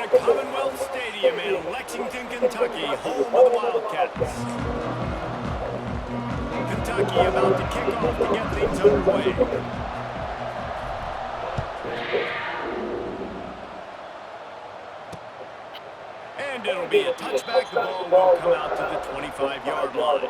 at Commonwealth Stadium in Lexington, Kentucky, home of the Wildcats. Kentucky about to kick off to get things underway. And it'll be a touchback. The ball will come out to the 25-yard line.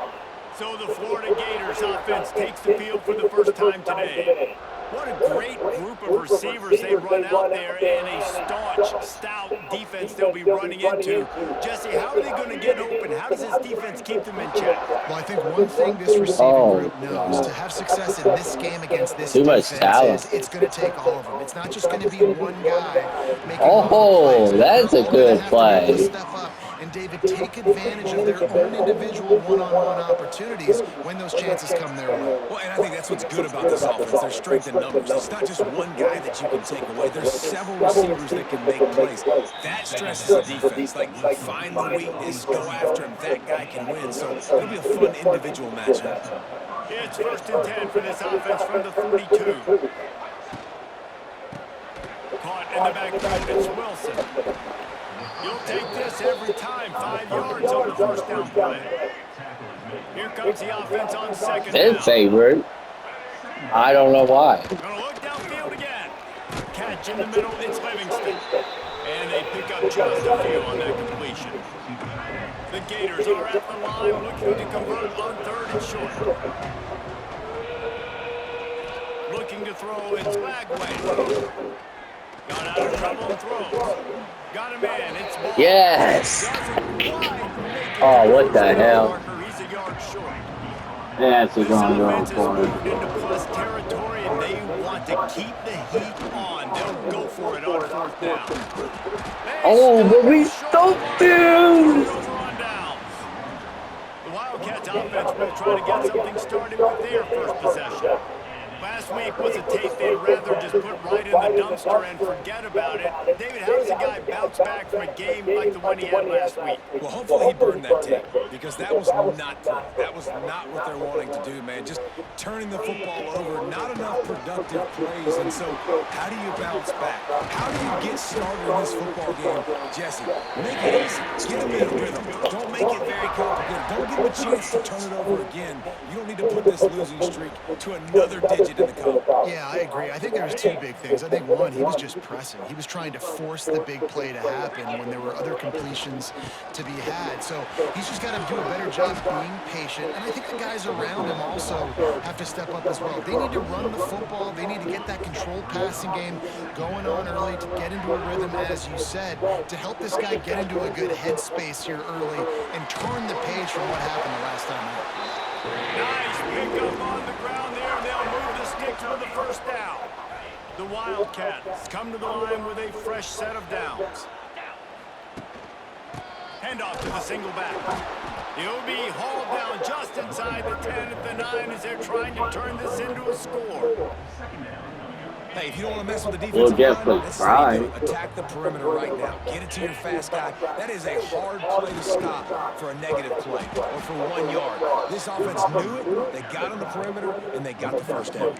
So the Florida Gators offense takes the field for the first time today. What a great group of receivers they run out there, and a staunch, stout defense they'll be running into. Jesse, how are they going to get open? How does this defense keep them in check? Well, I think one thing this receiving group knows, to have success in this game against this defense is it's going to take all of them. It's not just going to be one guy making all the plays. That's a good play. Step up and, David, take advantage of their own individual one-on-one opportunities when those chances come their way. Well, and I think that's what's good about this offense. Their strength in numbers. It's not just one guy that you can take away. There's several receivers that can make plays. That stresses the defense. Like, find the weakness, go after him. That guy can win. So it'll be a fun individual matchup. It's 1st and 10 for this offense from the 32. Caught in the backfield, it's Wilson. You'll take this every time. 5 yards on the first down play. Here comes the offense on second down. In favor. I don't know why. Gonna look downfield again. Catch in the middle, it's Livingston. And they pick up just a few on that completion. The Gators are at the line looking to convert on 3rd and short. Looking to throw, it's Bagway. Got out of trouble and throws. Got a man, it's Ball. Yes. Oh, what the hell? He's a yard short. That's a going wrong This for offense has him. moved into plus territory, and they want to keep the heat on. They'll go for it on 4th down. Oh, but we stopped him! The Wildcats offense will try to get something started with their first possession. Last week was a tape they'd rather just put right in the dumpster and forget about it. David, how does a guy bounce back from a game like the one he had last week? Well, hopefully he burned that tape, because that was not good. That was not what they're wanting to do, man. Just turning the football over, not enough productive plays. And so how do you bounce back? How do you get started in this football game? Jesse, make it easy. Get them in a rhythm. Don't make it very complicated. Don't give them a chance to turn it over again. You don't need to put this losing streak to another digit in the cup. Yeah, I agree. I think there was 2 big things. I think one, he was just pressing. He was trying to force the big play to happen when there were other completions to be had. So he's just got to do a better job being patient. And I think the guys around him also have to step up as well. They need to run the football. They need to get that controlled passing game going on early to get into a rhythm, as you said, to help this guy get into a good headspace here early and turn the page from what happened the last time out. Nice pick up on the ground there. They'll move the sticks for the first down. The Wildcats come to the line with a fresh set of downs. Handoff to the single back. He'll be hauled down just inside the 10 at the 9 as they're trying to turn this into a score. Hey, if you don't want to mess with the We'll defensive get line, the let's try. attack the perimeter right now. Get it to your fast guy. That is a hard play to stop for a negative play or for 1 yard. This offense knew it. They got on the perimeter, and they got the first down.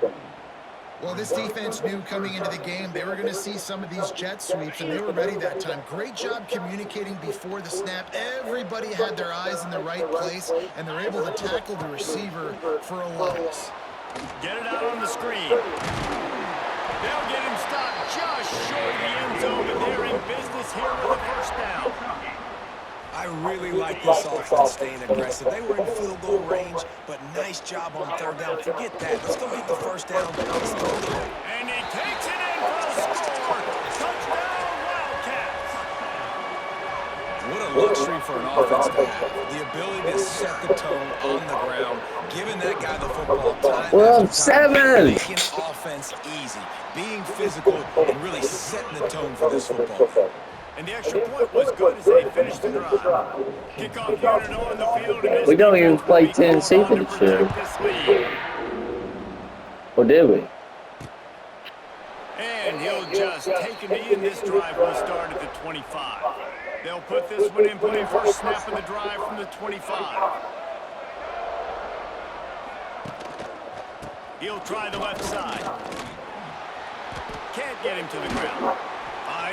Well, this defense knew coming into the game they were going to see some of these jet sweeps, and they were ready that time. Great job communicating before the snap. Everybody had their eyes in the right place, and they're able to tackle the receiver for a loss. Get it out on the screen. They'll get him stopped just short of the end zone, but they're in business here with a first down. I really like this offense staying aggressive. They were in field goal range, but nice job on 3rd down. Forget that. Let's go get the first down. Let's go. And he takes it in for the score. Touchdown, Wildcats. What a luxury for an offense to have. The ability to set the tone on the ground, giving that guy the football time. We're up 7. Making offense easy, being physical, and really setting the tone for this football game. And the extra point was good as they finished the drive. Kickoff unit on the field. And We don't even play Tennessee for this year. Or did we? And he'll just take a knee, and this drive will start at the 25. They'll put this one in play first snap of the drive from the 25. He'll try the left side. Can't get him to the ground.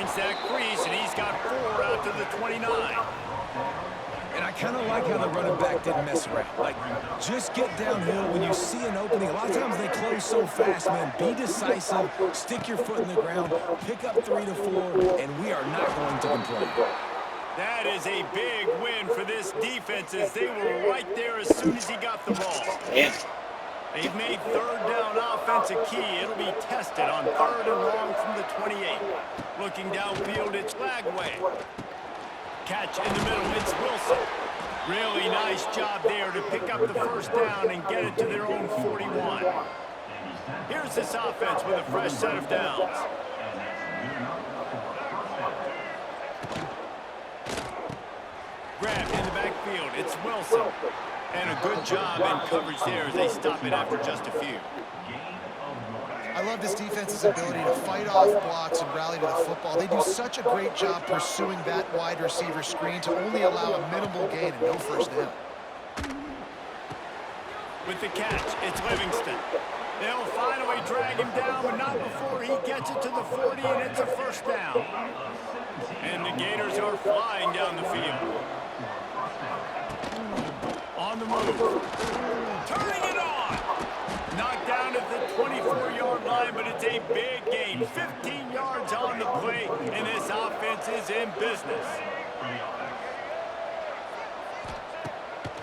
Finds that crease, and he's got 4 out to the 29. And I kind of like how the running back didn't mess around. Like, just get downhill when you see an opening. A lot of times they close so fast, man. Be decisive, stick your foot in the ground, pick up 3 to 4, and we are not going to complain. That is a big win for this defense as they were right there as soon as he got the ball. They've made third down offense a key. It'll be tested on 3rd and long from the 28. Looking downfield, it's Lagway. Catch in the middle, it's Wilson. Really nice job there to pick up the first down and get it to their own 41. Here's this offense with a fresh set of downs. Grab in the backfield, it's Wilson. And a good job in coverage there as they stop it after just a few. I love this defense's ability to fight off blocks and rally to the football. They do such a great job pursuing that wide receiver screen to only allow a minimal gain and no first down. With the catch, it's Livingston. They'll finally drag him down, but not before he gets it to the 40, and it's a first down. And the Gators are flying down the field. On the move. Turning it on. Knocked down at the 24-yard line, but it's a big gain. 15 yards on the play, and this offense is in business.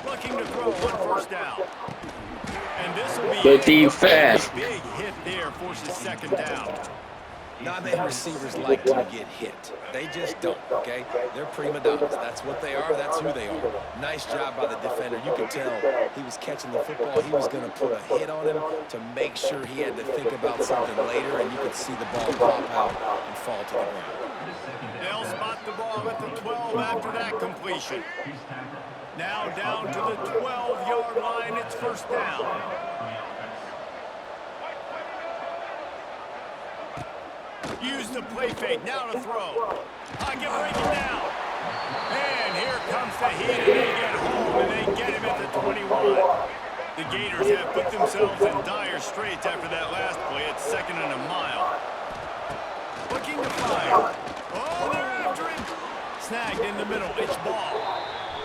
Looking to throw on first down. And this will be Good defense. a big hit there, forces second down. Non-man receivers like to get hit. They just don't, okay? They're prima donnas. That's what they are. That's who they are. Nice job by the defender. You could tell he was catching the football. He was going to put a hit on him to make sure he had to think about something later, and you could see the ball pop out and fall to the ground. They'll spot the ball at the 12 after that completion. Now down to the 12-yard line. It's first down. Use the play fake, now to throw. Pocket breaking down. And here comes the heat, and they get home, and they get him at the 21. The Gators have put themselves in dire straits after that last play. It's 2nd and a mile. Looking to fire. Oh, they're after him. Snagged in the middle, it's Ball.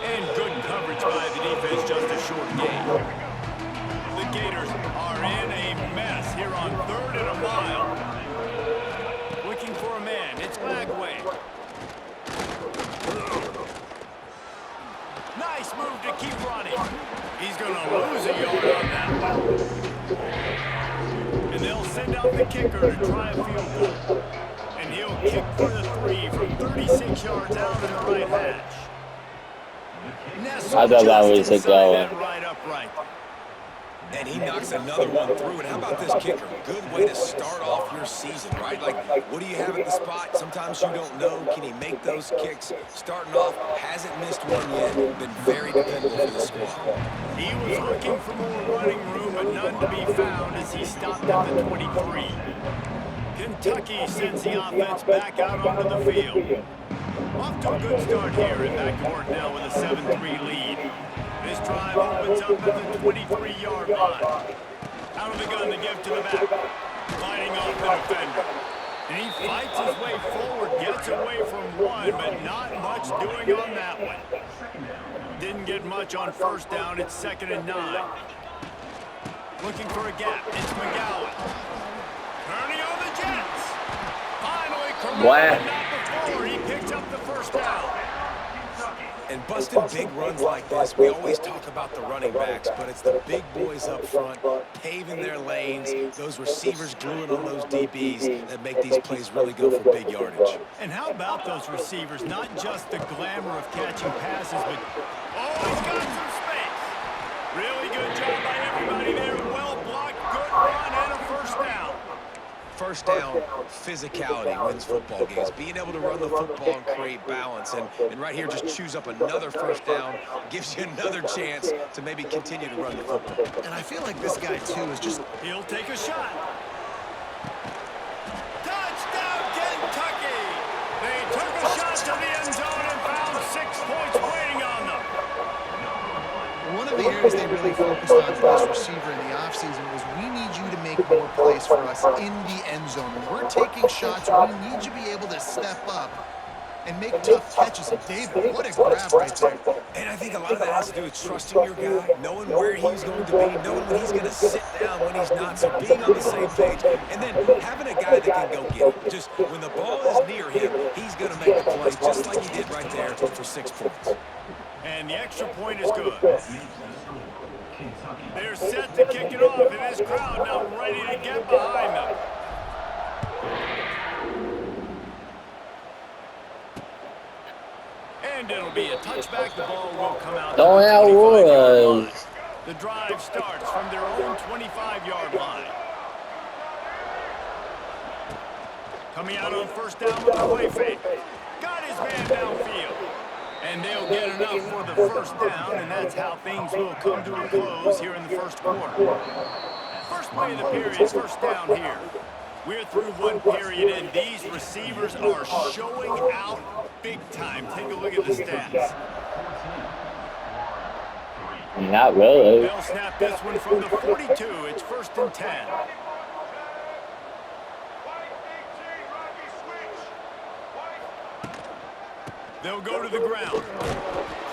And good coverage by the defense, just a short gain. The Gators are in a mess here on 3rd and a mile. Looking for a man, it's Lagway. Nice move to keep running. He's going to lose a yard on that one. And they'll send out the kicker to try a field goal. And he'll kick for the 3 from 36 yards out in the right hash. I thought that was a goal. Right upright. And he knocks another one through. And how about this kicker? Good way to start off your season, right? Like, what do you have at the spot? Sometimes you don't know. Can he make those kicks? Starting off, hasn't missed one yet. Been very dependable for the squad. He was looking for more running room, but none to be found as he stopped at the 23. Kentucky sends the offense back out onto the field. Off to a good start here, and back to work now with a 7-3 lead. This drive opens up at the 23-yard line. Out of the gun to give to the back. Fighting off the defender. And he fights his way forward, gets away from one, but not much doing on that one. Didn't get much on first down. It's 2nd and 9. Looking for a gap. It's McGowan. Turning on the Jets. Finally, correct, not before. He picks up the first down. And busting big runs like this, we always talk about the running backs, but it's the big boys up front, paving their lanes, those receivers gluing on those DBs that make these plays really go for big yardage. And how about those receivers? Not just the glamour of catching passes, but, oh, he's got some space. Really good job by everybody there. Well blocked, good run, and a first down. First down, physicality wins football games. Being able to run the football and create balance. And right here, just choose up another first down. Gives you another chance to maybe continue to run the football. And I feel like this guy, too, is just... He'll take a shot. Touchdown, Kentucky! They took a shot to the end zone and found 6 points waiting on them. One of of the areas they really focused on for this receiver in the offseason was, we need you to make more plays for us in the end zone. When we're taking shots, we need you to be able to step up and make tough catches. And David, what a grab right there. And I think a lot of that has to do with trusting your guy, knowing where he's going to be, knowing when he's going to sit down, when he's not, so being on the same page, and then having a guy that can go get it. Just when the ball is near him, he's going to make the play, just like he did right there for 6 points. And the extra point is good. They're set to kick it off, and this crowd now ready to get behind them. And it'll be a touchback. The ball will come out to the 25-yard line. The drive starts from their own 25-yard line. Coming out on first down with a play fake. Got his man downfield. And they'll get enough for the first down, and that's how things will come to a close here in the first quarter. First play of the period, first down here. We're through one period, and these receivers are showing out big time. Take a look at the stats. Not really. They'll snap this one from the 42. It's 1st and 10. They'll go to the ground,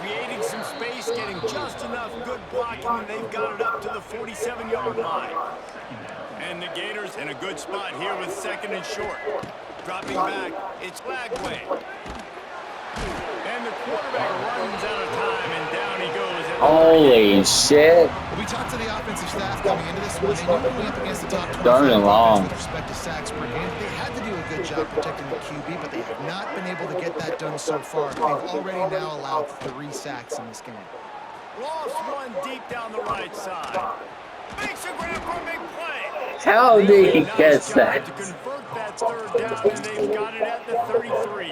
creating some space, getting just enough good blocking, and they've got it up to the 47-yard line. And the Gators in a good spot here with 2nd and short. Dropping back, it's Lagway. And the quarterback runs out of time, and down he goes. Holy shit. We talked to the offensive staff coming into this one. They knew going up against the top 25 Darn long. with respect to sacks per game. They had to do a good job protecting the QB, but they have not been able to get that done so far. They've already now allowed 3 sacks in this game. Lost one deep down the right side. Makes a grab for a big play. How did he catch that? To convert that third down, and they've got it at the 33.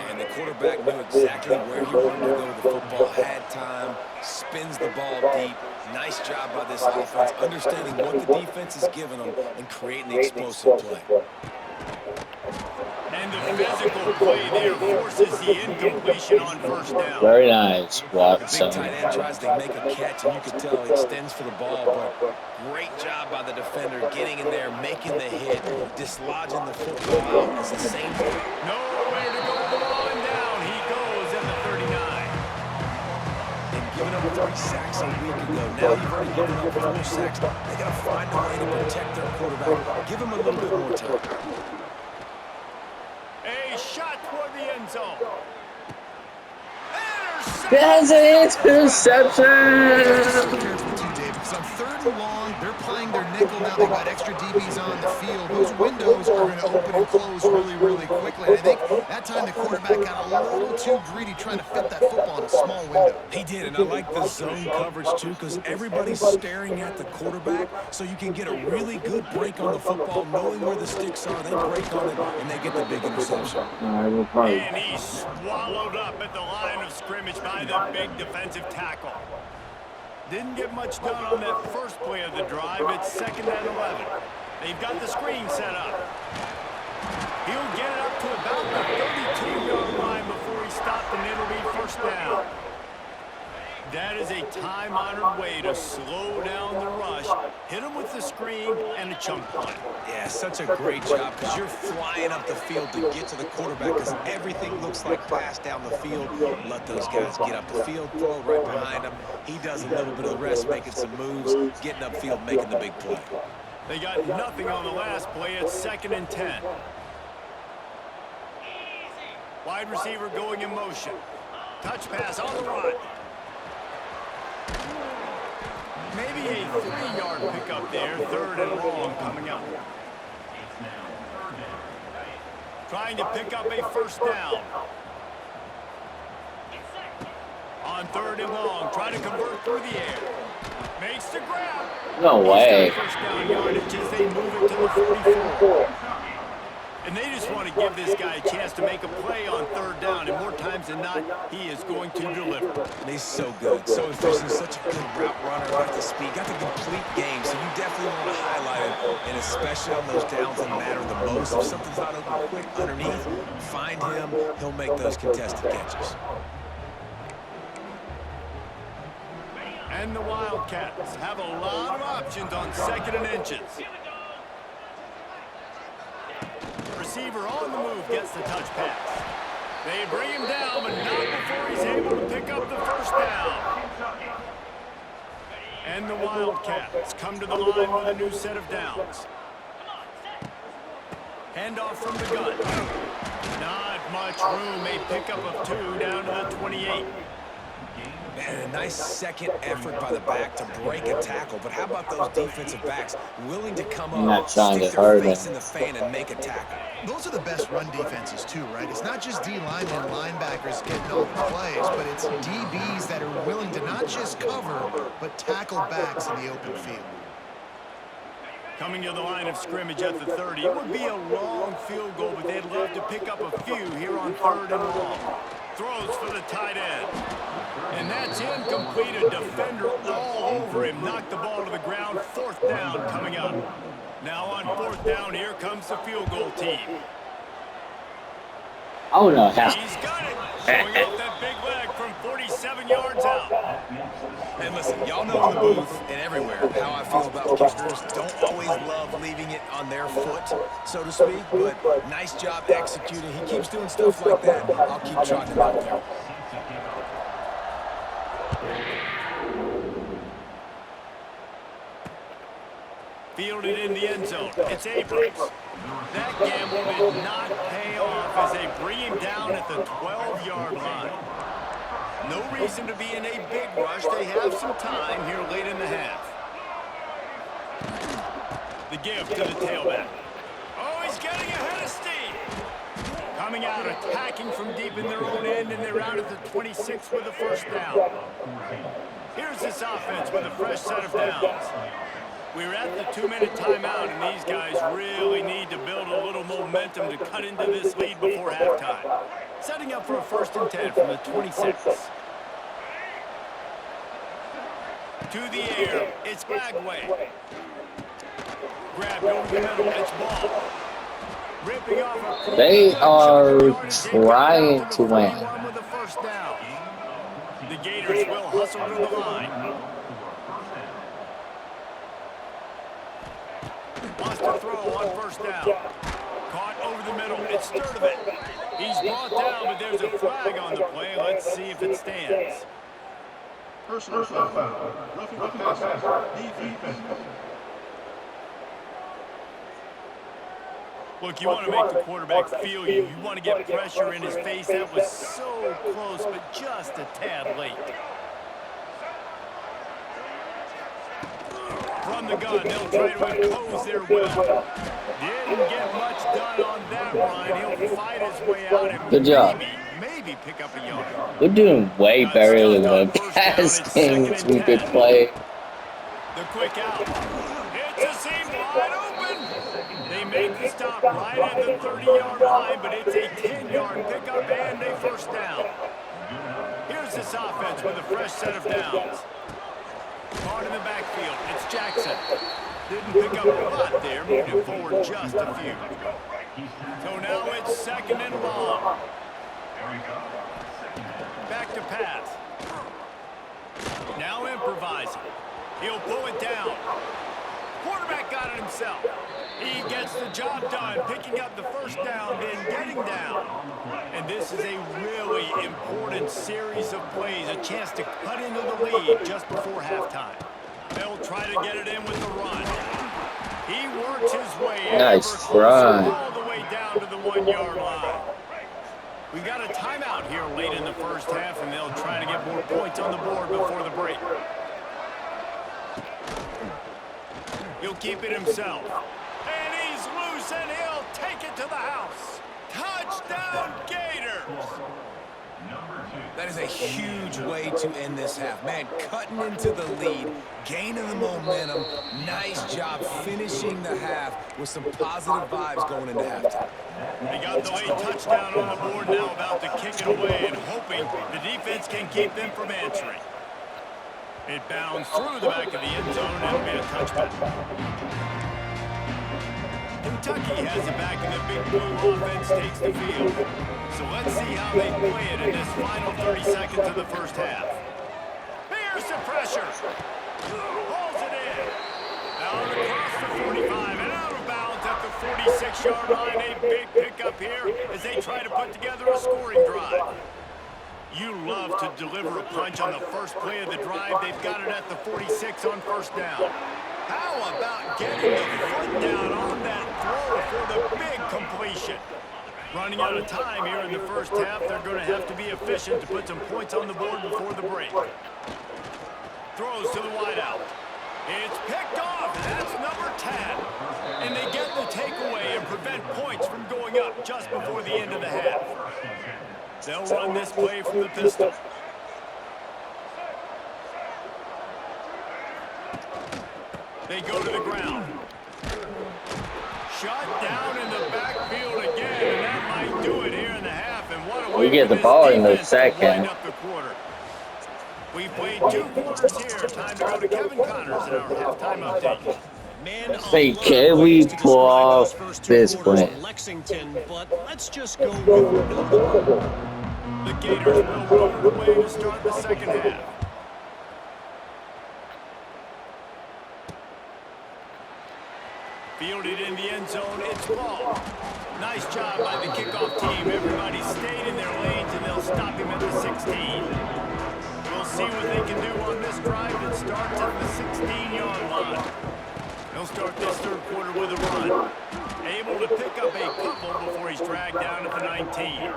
And the quarterback knew exactly where he wanted to go with the football, had time, spins the ball deep. Nice job by this offense, understanding what the defense is giving them and creating the explosive play. And the physical play there forces the incompletion on first down. Very nice, The big Watson. tight end tries to make a catch, and you can tell he extends for the ball, but great job by the defender getting in there, making the hit, dislodging the football out. It's the same thing. Nowhere to go the ball and down. He goes at the 39. And giving up 3 sacks a week ago, now you've already given up 4 sacks. They got to find a way to protect their quarterback. Give him a little bit more time. A shot toward the end zone. That's an interception. On 3rd and long, they're playing their nickel now. They've got extra DBs on the field. Those windows are going to open and close really, really quickly. And I think that time the quarterback got a little too greedy trying to fit that football in a small window. He did, and I like the zone coverage too, because everybody's staring at the quarterback, so you can get a really good break on the football, knowing where the sticks are. They break on it, and they get the big interception. And he's swallowed up at the line of scrimmage by the big defensive tackle. Didn't get much done on that first play of the drive. It's 2nd and 11. They've got the screen set up. He'll get it up to about the 32-yard line before he stopped, and it'll be first down. That is a time-honored way to slow down the rush, hit him with the screen, and a chunk punt. Yeah, such a great job, because you're flying up the field to get to the quarterback, because everything looks like pass down the field. Let those guys get up the field, throw right behind him. He does a little bit of the rest, making some moves, getting upfield, making the big play. They got nothing on the last play. It's 2nd and 10. Wide receiver going in motion. Touch pass on the run. Maybe a 3-yard pickup there. 3rd and long coming up. Trying to pick up a first down. On 3rd and long, try to convert through the air. Makes the grab. No way. First down yardage as they move it to the 44. And they just want to give this guy a chance to make a play on 3rd down, and more times than not, he is going to deliver. And he's so good, so efficient, such a good route runner, got the speed, got the complete game, so you definitely want to highlight it, and especially on those downs that matter the most. If something's not open quick underneath, find him, he'll make those contested catches. And the Wildcats have a lot of options on 2nd and inches. Receiver on the move gets the touch pass. They bring him down, but not before he's able to pick up the first down. And the Wildcats come to the line with a new set of downs. Handoff from the gun. Not much room. A pickup of 2 down to the 28. Man, a nice second effort by the back to break a tackle. But how about those defensive backs willing to come up, stick their face in the fan, and make a tackle? Those are the best run defenses too, right? It's not just D linemen and linebackers getting all the plays, but it's DBs that are willing to not just cover, but tackle backs in the open field. Coming to the line of scrimmage at the 30. It would be a long field goal, but they'd love to pick up a few here on 3rd and long. Throws for the tight end. And that's incomplete. A defender all over him. Knocked the ball to the ground. 4th down coming up. Now on 4th down, here comes the field goal team. Oh no, how? He's got it. Showing off that big leg from 47 yards out. And listen, y'all know in the booth and everywhere how I feel about kickers. Don't always love leaving it on their foot, so to speak, but nice job executing. He keeps doing stuff like that. I'll keep trotting him out there. Fielded in the end zone. It's Abrams. That gamble did not pay off as they bring him down at the 12-yard line. No reason to be in a big rush. They have some time here late in the half. The give to the tailback. Oh, he's getting ahead of steam. Coming out, attacking from deep in their own end, and they're out at the 26 with a first down. Here's this offense with a fresh set of downs. We're at the 2-minute timeout, and these guys really need to build a little momentum to cut into this lead before halftime. Setting up for a 1st and 10 from the 26. To the air, it's Bagway. Grabbed over the middle, it's Ball. Ripping off a They are trying to win. With a first down. The Gators will hustle to the line. Wants to throw on 1st down. Caught over the middle. It's Sturdivant. He's brought down, but there's a flag on the play. Let's see if it stands. Personal foul. Roughing the passer. Defense. Look, you want to make the quarterback feel you. You want to get pressure in his face. That was so close, but just a tad late. From the gun, they'll try to impose their will. Didn't get much done on that run. He'll fight his way out and Good job. maybe pick up a yard. We're doing way better than the past games we could play. The quick out. It's a seam wide open. They make the stop right at the 30-yard line, but it's a 10-yard pickup and a first down. Here's this offense with a fresh set of downs. Caught in the backfield. It's Jackson. Didn't pick up a lot there, moving forward just a few. So now it's 2nd and long. Back to pass. Now improvising. He'll pull it down. Quarterback got it himself. He gets the job done, picking up the first down, then getting down. And this is a really important series of plays, a chance to cut into the lead just before halftime. They'll try to get it in with the run. He works his way Nice try. all the way down to the 1-yard line. We've got a timeout here late in the first half, and they'll try to get more points on the board before the break. He'll keep it himself. And he's loose, and he'll take it to the house. Touchdown, Gators! That is a huge way to end this half. Man, cutting into the lead, gaining the momentum. Nice job finishing the half with some positive vibes going into halftime. They got the late touchdown on the board, now about to kick it away and hoping the defense can keep them from answering. It bounds through the back of the end zone, and it'll be a touchback. Kentucky has it back, and the big blue offense takes the field. So let's see how they play it in this final 30 seconds of the first half. Here's It's the pressure. Pulls it in. Out across the 45 and out of bounds at the 46-yard line. A big pickup here as they try to put together a scoring drive. You love to deliver a punch on the first play of the drive. They've got it at the 46 on first down. How about getting the foot down on that throw for the big completion? Running out of time here in the first half. They're going to have to be efficient to put some points on the board before the break. Throws to the wideout. It's picked off. That's number 10. And they get the takeaway and prevent points from going up just before the end of the half. They'll run this play from the pistol. They go to the ground. Shut down in the backfield again, and that might do it here in the half. And what a way We get the for ball this in the defense to wind second. up the quarter. We played 2 quarters here. Time to go to Kevin Connors in our halftime update. Man, Say, can we pull off this win? Lexington, but let's just go with no. The Gators will roll it away to start the second half. Fielded in the end zone, it's ball. Nice job by the kickoff team. Everybody stayed in their lanes, and they'll stop him at the 16. We'll see what they can do on this drive. It starts at the 16-yard line. They'll start this third quarter with a run. Able to pick up a couple before he's dragged down at the 19.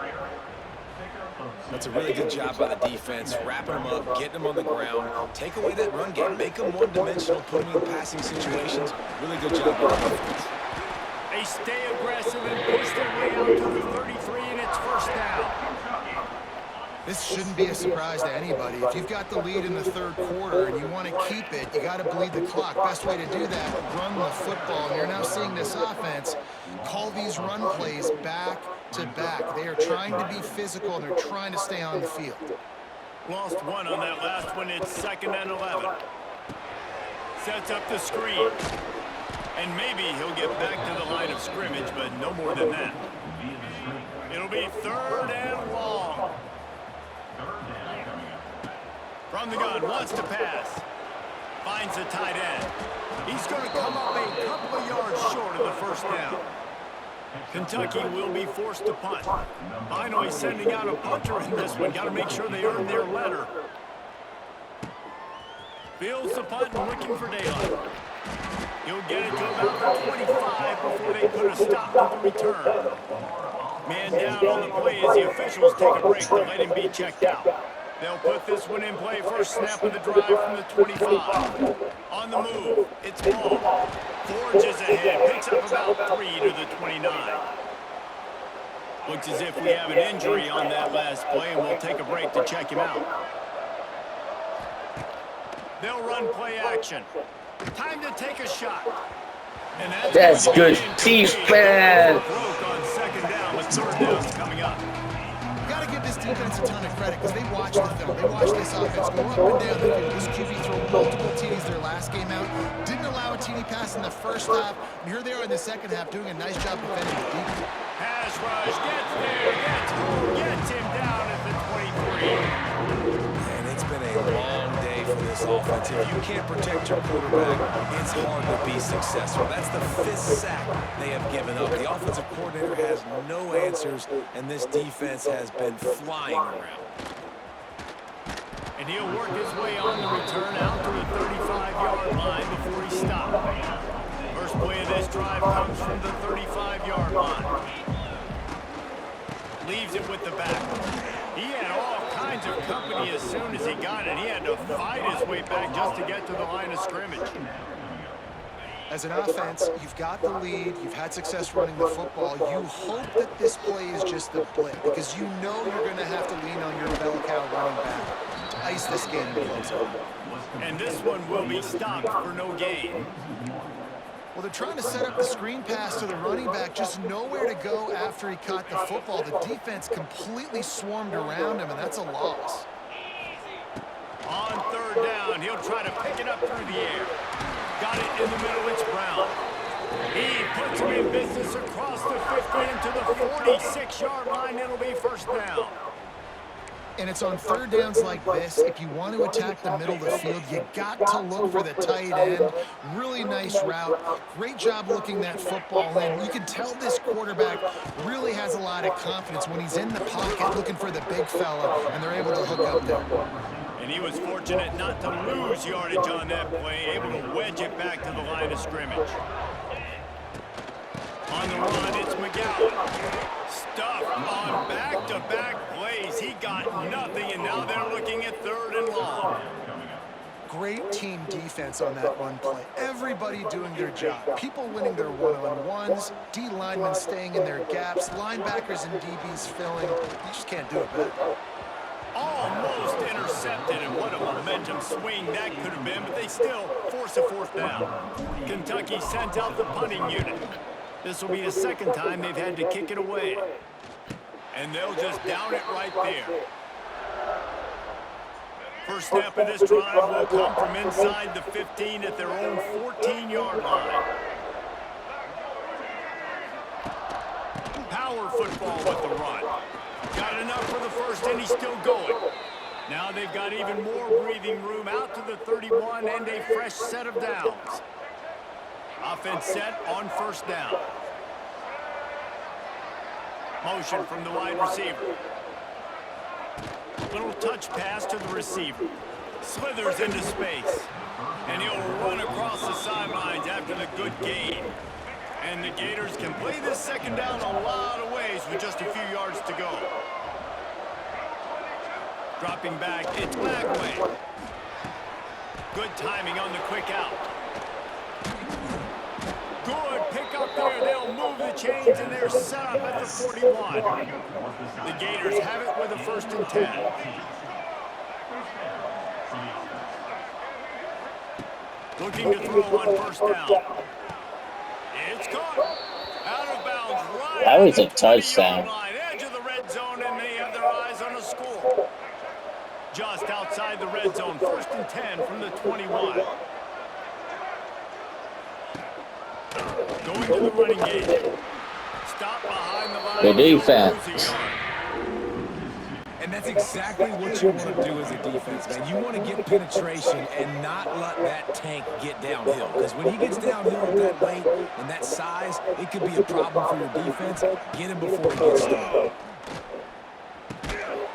That's a really good job by the defense, wrapping them up, getting them on the ground. Take away that run game. Make them one-dimensional, put them in passing situations. Really good job by the defense. They stay aggressive and push their way out to the 33, and it's first down. This shouldn't be a surprise to anybody. If you've got the lead in the third quarter and you want to keep it, you got to bleed the clock. Best way to do that, run the football. And you're now seeing this offense call these run plays back to back. They are trying to be physical, and they're trying to stay on the field. Lost one on that last one. It's 2nd and 11. Sets up the screen. And maybe he'll get back to the line of scrimmage, but no more than that. It'll be 3rd and long. From the gun, wants to pass. Finds the tight end. He's going to come up a couple of yards short of the first down. Kentucky will be forced to punt. I know he's sending out a punter in this one. Got to make sure they earn their letter. Fields the punt and looking for daylight. He'll get it to about the 25 before they put a stop to the return. Man down on the play as the officials take a break to let him be checked out. They'll put this one in play. First snap of the drive from the 25. On the move, it's ball. Forges ahead, picks up about 3 to the 29. Looks as if we have an injury on that last play, and we'll take a break to check him out. They'll run play action. Time to take a shot. And That's good defense. Broke on 2nd down, with 3rd down's coming up. Got to give this defense a ton of credit because they watched the film. They watched this offense go up and down the field. This QB threw multiple TDs their last game out. Didn't allow a TD pass in the first half. And here they are in the second half doing a nice job defending the defense. Pass rush, gets there, gets home, gets him down at the 23. And it's been a long day for this offense. If you can't protect your quarterback, it's hard to be successful. That's the 5th sack they have given up. The offensive coordinator has no answers, and this defense has been flying around. And he'll work his way on the return out to the 35-yard line before he stopped. First play of this drive comes from the 35-yard line. Leaves it with the back. He had all kinds of company as soon as he got it. He had to fight his way back just to get to the line of scrimmage. As an offense, you've got the lead. You've had success running the football. You hope that this play is just a blip because you know you're going to have to lean on your bell cow running back to ice this game and close out. And this one will be stopped for no gain. Well, they're trying to set up the screen pass to the running back, just nowhere to go after he caught the football. The defense completely swarmed around him, and that's a loss. On 3rd down, he'll try to pick it up through the air. Got it in the middle, it's Brown. He puts him in business across the 50 into the 46-yard line. It'll be first down. And it's on third downs like this. If you want to attack the middle of the field, you got to look for the tight end. Really nice route. Great job looking that football in. You can tell this quarterback really has a lot of confidence when he's in the pocket looking for the big fella, and they're able to hook up there. And he was fortunate not to lose yardage on that play, able to wedge it back to the line of scrimmage. On the run, it's McGowan. Stuffed on back-to-back plays. He got nothing, and now they're looking at 3rd and long. Great team defense on that run play. Everybody doing their job. People winning their one-on-ones, D linemen staying in their gaps, linebackers and DBs filling. You just can't do it better. Almost intercepted, and what a momentum swing that could have been, but they still force a 4th down. Kentucky sent out the punting unit. This will be the 2nd time they've had to kick it away. And they'll just down it right there. First snap of this drive will come from inside the 15 at their own 14-yard line. Power football with the run. Got enough for the first, and he's still going. Now they've got even more breathing room out to the 31 and a fresh set of downs. Offense set on 1st down. Motion from the wide receiver. Little touch pass to the receiver. Slithers into space. And he'll run across the sidelines after the good gain. And the Gators can play this 2nd down a lot of ways with just a few yards to go. Dropping back, it's Magway. Good timing on the quick out. Good pick up there. They'll move the chains, and they're set up at the 41. The Gators have it with a 1st and 10. Looking to throw on 1st down. It's caught. Out of bounds right That was at a the touchdown. 20-yard line, edge of the red zone, and they have their eyes on a score. Just outside the red zone, 1st and 10 from the 21. Going to the running game. Stop behind the line. Good defense. And that's exactly what you want to do as a defense, man. You want to get penetration and not let that tank get downhill. Because when he gets downhill at that late and that size, it could be a problem for your defense. Get him before he gets started.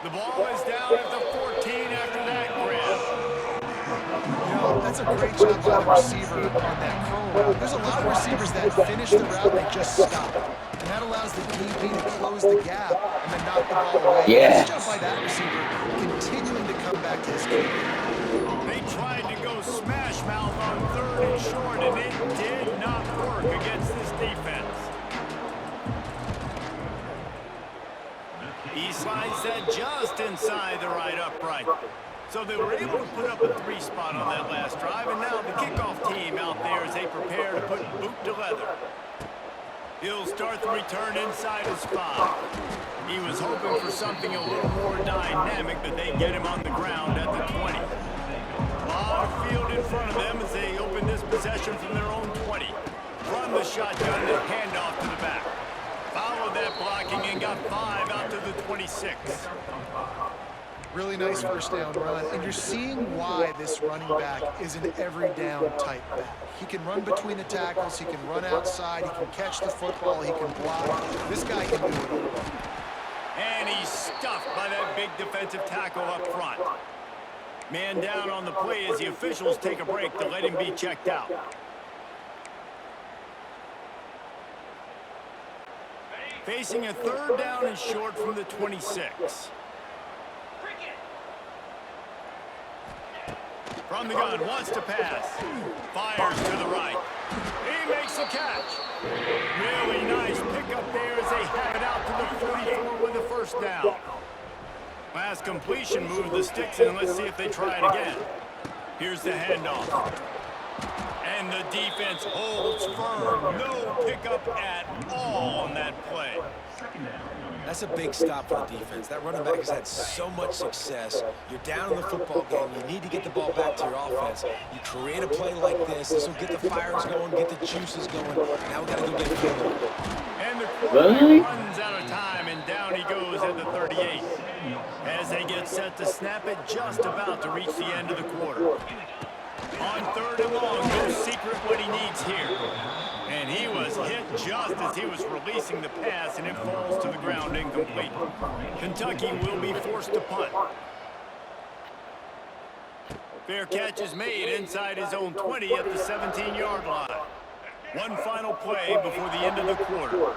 The ball is down at the 14 after that grab. You know, that's a great job by the receiver on that curl route. There's a lot of receivers that finish the route and they just stop. And that allows the DB to close the gap and then knock the ball away. Yes. Nice job by that receiver, continuing to come back to his key. They tried to go smash mouth on 3rd and short, and it did not work against this defense. He slides that just inside the right upright. So they were able to put up a 3 spot on that last drive, and now the kickoff team out there as they prepare to put boot to leather. He'll start the return inside his 5. He was hoping for something a little more dynamic, but they get him on the ground at the 20. A lot of field in front of them as they open this possession from their own 20. Run the shotgun, the handoff to the back. Followed that blocking and got 5 out to the 26. Really nice 1st down run, and you're seeing why this running back is an every down type back. He can run between the tackles, he can run outside, he can catch the football, he can block. This guy can do it all. And he's stuffed by that big defensive tackle up front. Man down on the play as the officials take a break to let him be checked out. Facing a 3rd down and short from the 26. From the gun, wants to pass. Fires to the right. He makes a catch. Really nice pickup there as they have it out to the 44 with a 1st down. Last completion, move the sticks in. Let's see if they try it again. Here's the handoff. And the defense holds firm. No pickup at all on that play. That's a big stop for the defense. That running back has had so much success. You're down in the football game. You need to get the ball back to your offense. You create a play like this. This will get the fires going, get the juices going. Now we got to go get field. And the quarterback runs out of time, and down he goes at the 38. As as they get set to snap it just about to reach the end of the quarter. On 3rd and long, no secret what he needs here. And he was hit just as he was releasing the pass, and it falls to the ground incomplete. Kentucky will be forced to punt. Fair catch is made inside his own 20 at the 17-yard line. One final play before the end of the quarter.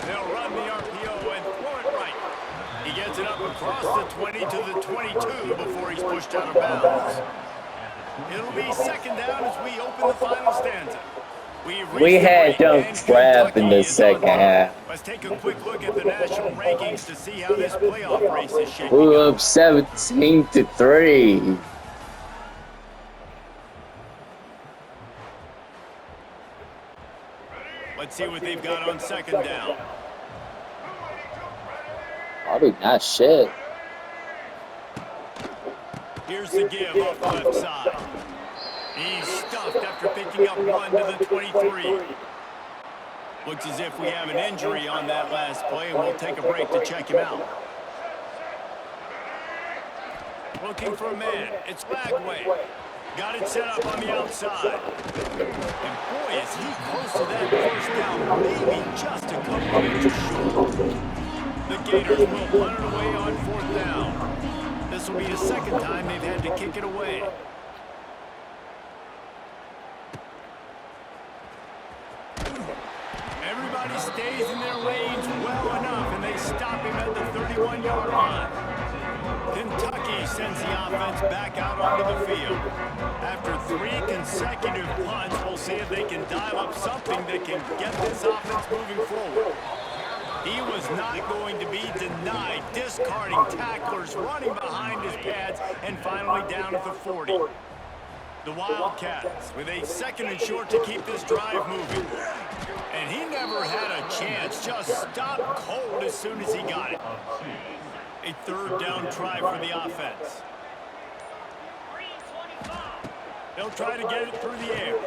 They'll run the RPO and throw it right. He gets it up across the 20 to the 22 before he's pushed out of bounds. It'll be 2nd down as we open the final stanza. We had them trapped in the second half. Let's take a quick look at the national rankings to see how this playoff race is shaping We're up. up 17-3. Let's see what they've got on 2nd down. Probably not shit. Here's the give off the left side. He's stuffed after picking up 1 to the 23. Looks as if we have an injury on that last play, and we'll take a break to check him out. Looking for a man. It's Bagway. Got it set up on the outside. And boy, is he close to that 1st down, maybe just a couple of inches short. The Gators will punt it away on 4th down. This will be the 2nd time they've had to kick it away. Everybody stays in their lanes well enough, and they stop him at the 31-yard line. Kentucky sends the offense back out onto the field. After 3 consecutive punts, we'll see if they can dial up something that can get this offense moving forward. He was not going to be denied, discarding tacklers, running behind his pads, and finally down at the 40. The Wildcats with a 2nd and short to keep this drive moving. And he never had a chance, just stopped cold as soon as he got it. A 3rd down try for the offense. They'll try to get it through the air.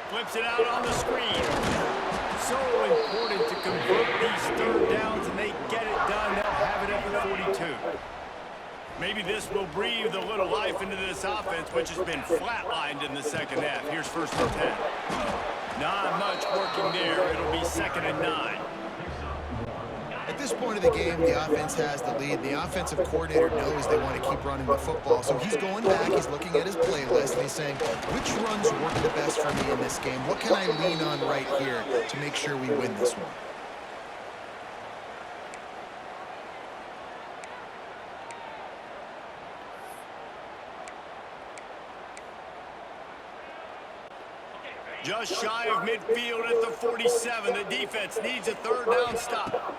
Flips it out on the screen. So important to convert these 3rd downs, and they get it done. They'll have it at the 42. Maybe this will breathe a little life into this offense, which has been flatlined in the 2nd half. Here's 1st and 10. Not much working there. It'll be 2nd and 9. At this point of the game, the offense has the lead. The offensive coordinator knows they want to keep running the football. So he's going back, he's looking at his playlist, and he's saying, which runs work the best for me in this game? What can I lean on right here to make sure we win this one? Just shy of midfield at the 47. The defense needs a 3rd down stop.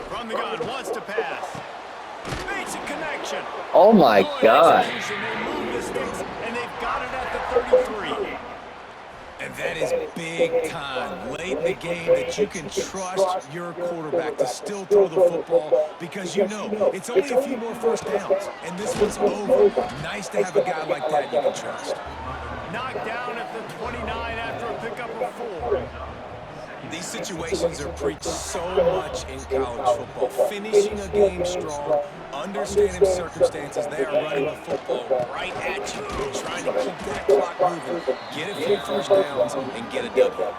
From the gun, wants to pass. Makes a connection. Oh my God. They move the sticks, and they've got it at the 33. And that is big time late in the game that you can trust your quarterback to still throw the football because you know it's only a few more 1st downs, and this one's over. Nice to have a guy like that you can trust. Knocked down at the 29 after a pickup of 4. These situations are preached so much in college football. Finishing a game strong, understanding circumstances. They are running the football right at you, trying to keep that clock moving, get a few 1st downs, and get a W.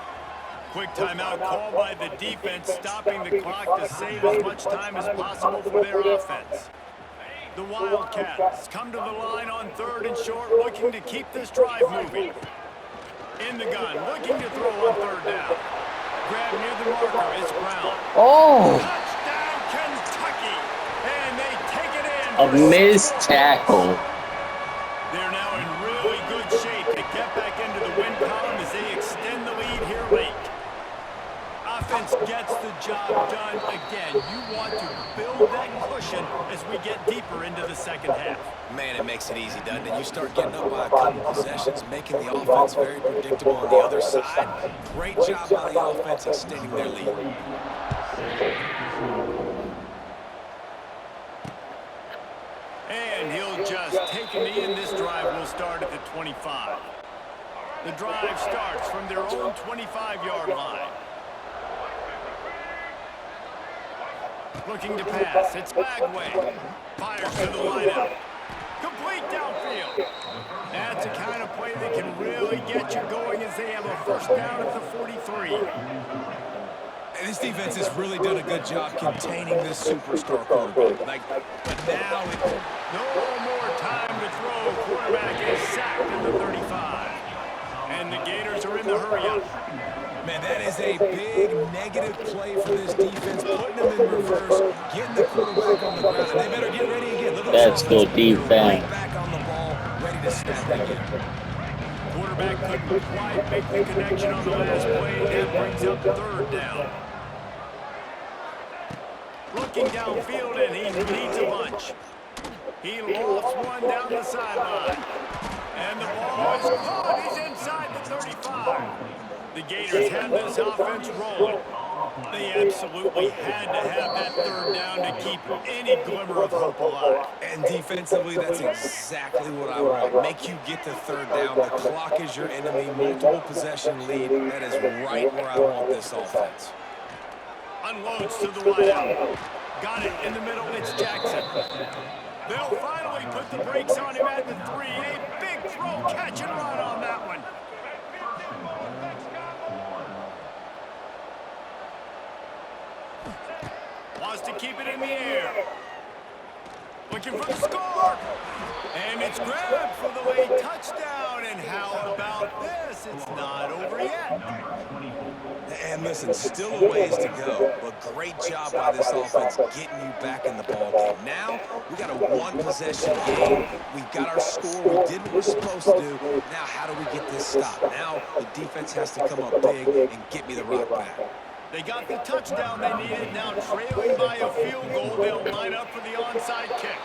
Quick timeout called by the defense, stopping the clock to save as much time as possible for their offense. The Wildcats come to the line on 3rd and short, looking to keep this drive moving. In the gun, looking to throw on 3rd down. Grab near the marker, it's Brown. Oh, Touchdown, Kentucky! And they take it in. a missed tackle. They're now in really good shape to get back into the win column as they extend the lead here late. Offense gets the job done again. You want to build that cushion as we get deeper into the 2nd half. Man, it makes it easy, doesn't it? You start getting up by a couple possessions, making the offense very predictable on the other side. Great job by the offense extending their lead. And he'll just take a knee, and this drive will start at the 25. The drive starts from their own 25-yard line. Looking to pass. It's Bagway. Fires to the wideout. Complete downfield. That's the kind of play that can really get you going as they have a first down at the 43. And this defense has really done a good job containing this superstar quarterback. But now no more time to throw. Quarterback is sacked at the 35. And the Gators are in the hurry-up. Man, that is a big negative play for this defense, putting them in reverse, getting the quarterback on the ground. And they better get ready again. Look at That's this good offense. They're defense. right back on the ball, ready to snap it again. Quarterback couldn't quite make the connection on the last play. That brings up third down. Looking downfield, and he needs a bunch. He lofts one down the sideline. And the ball is caught. He's inside the 35. The Gators have this offense rolling. They absolutely had to have that third down to keep any glimmer of hope alive. And defensively, that's exactly what I want. Make you get the third down. The clock is your enemy. Multiple possession lead. That is right where I want this offense. Unloads to the wideout. Got it in the middle. It's Jackson. They'll finally put the brakes on him at the 3. A big throw, catch and run on that one. Wants to keep it in the air. Looking for the score. And it's grabbed for the late touchdown. And how about this? It's not over yet. And listen, still a ways to go, but great job by this offense getting you back in the ballgame. Now, we got a one-possession game. We've got our score. We did what we're supposed to do. Now, how do we get this stopped? Now, the defense has to come up big and get me the rock back. They got the touchdown they needed. Now trailing by a field goal, they'll line up for the onside kick.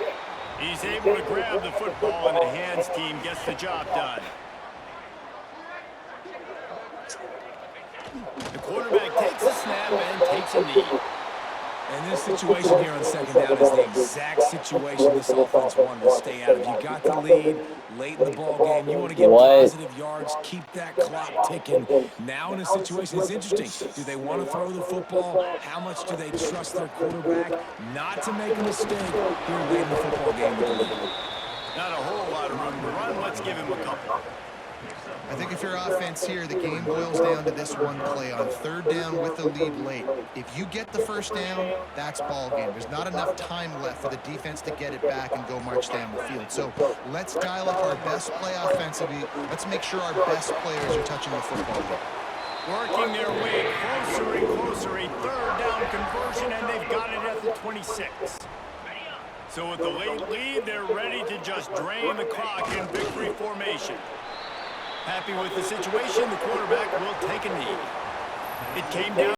He's able to grab the football, and the hands team gets the job done. The quarterback takes a snap and takes a knee. And this situation here on second down is the exact situation this offense wanted to stay out of. You got the lead late in the ball game. You want to get positive yards, keep that clock ticking. Now in a situation, it's interesting. Do they want to throw the football? How much do they trust their quarterback not to make a mistake here late in the football game with the lead? Not a whole lot of room to run. Let's give him a couple. I think if you're offense here, the game boils down to this one play on third down with the lead late. If you get the first down, that's ball game. There's not enough time left for the defense to get it back and go march down the field. So let's dial up our best play offensively. Let's make sure our best players are touching the football. Working their way closer and closer. A third down conversion, and they've got it at the 26. So with the late lead, they're ready to just drain the clock in victory formation. Happy with the situation, the quarterback will take a knee. It came down